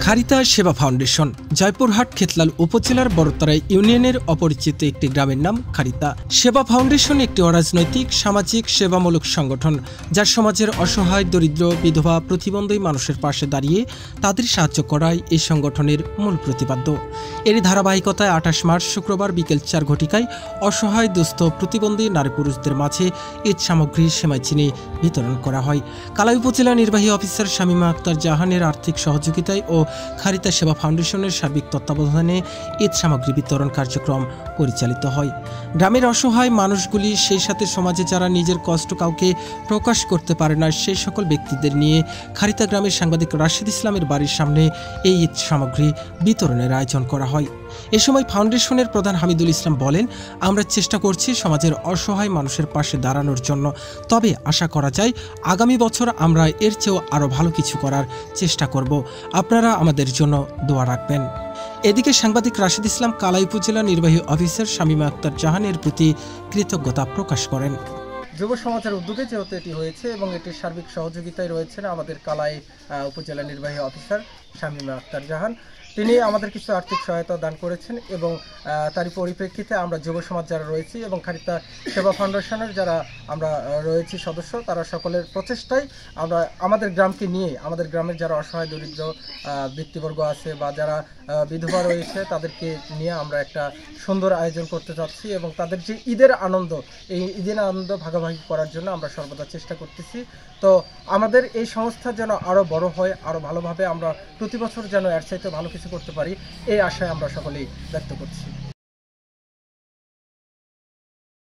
খারিতা সেবা ফাউন্ডেশন জয়পুরহাট খেতলাল উপজেলার বড়তরাই ইউনিয়নের অপরিচিত একটি গ্রামের নাম খারিতা সেবা ফাউন্ডেশন একটি অরাজনৈতিক সামাজিক সেবামূলক সংগঠন যা সমাজের অসহায় দরিদ্র বিধবা প্রতিবন্ধী মানুষের পাশে দাঁড়িয়ে তাদের সাহায্য করাই এই সংগঠনের মূল প্রতিপাদ্য। এরই ধারাবাহিকতায় 28 মার্চ শুক্রবার বিকেল 4 ঘটিকায় অসহায় দুস্থ প্রতিবন্ধী নারী পুরুষদের মাঝে ঈদ সামগ্রী সেমাই চিনি বিতরণ করা হয়। কালাই উপজেলা নির্বাহী অফিসার শামীমা আক্তার জাহানের আর্থিক সহযোগিতায় ও খারিতা সেবা ফাউন্ডেশনের সার্বিক তত্ত্বাবধানে ঈদ সামগ্রী বিতরণ কার্যক্রম পরিচালিত হয়। গ্রামের অসহায় মানুষগুলি, সেই সাথে সমাজে যারা নিজের কষ্ট কাউকে প্রকাশ করতে পারে না, সেই সকল ব্যক্তিদের নিয়ে খারিতা গ্রামের সাংবাদিক রাশিদ ইসলামের বাড়ির সামনে এই ঈদ সামগ্রী বিতরণের আয়োজন করা হয়। এ সময় ফাউন্ডেশনের প্রধান হামিদুল ইসলাম বলেন, আমরা চেষ্টা করছি সমাজের অসহায় মানুষের পাশে দাঁড়ানোর জন্য, তবে আশা করা যায় আগামী বছর আমরা এর চেয়েও আরও ভালো কিছু করার চেষ্টা করব। আপনারা আমাদের জন্য দোয়া রাখবেন। এদিকে সাংবাদিক রাশিদ ইসলাম কালাই উপজেলা নির্বাহী অফিসার শামীমা আক্তার জাহানের প্রতি কৃতজ্ঞতা প্রকাশ করেন। যুব সমাজের উদ্যোগে যেহেতু এটি হয়েছে এবং এটির সার্বিক সহযোগিতায় রয়েছেন আমাদের কালাই উপজেলা নির্বাহী অফিসার শামীমা আক্তার জাহান, তিনি আমাদের কিছু আর্থিক সহায়তা দান করেছেন এবং তারই পরিপ্রেক্ষিতে আমরা যুব সমাজ যারা রয়েছি এবং খারিতা সেবা ফাউন্ডেশনের যারা আমরা রয়েছি সদস্য, তারা সকলের প্রচেষ্টায় আমরা আমাদের গ্রামকে নিয়ে, আমাদের গ্রামের যারা অসহায় দরিদ্র ব্যক্তিবর্গ আছে বা যারা বিধবা রয়েছে, তাদেরকে নিয়ে আমরা একটা সুন্দর আয়োজন করতে চাচ্ছি এবং তাদের যে ঈদের আনন্দ, এই ঈদের আনন্দ ভাগাভাগি করার জন্য আমরা সর্বদা চেষ্টা করতেছি। তো আমাদের এই সংস্থা যেন আরও বড় হয়, আরও ভালোভাবে আমরা প্রতি বছর যেন এর চাইতে ভালো কিছু করতে পারি, এই আশায় আমরা সকলেই ব্যক্ত করছি।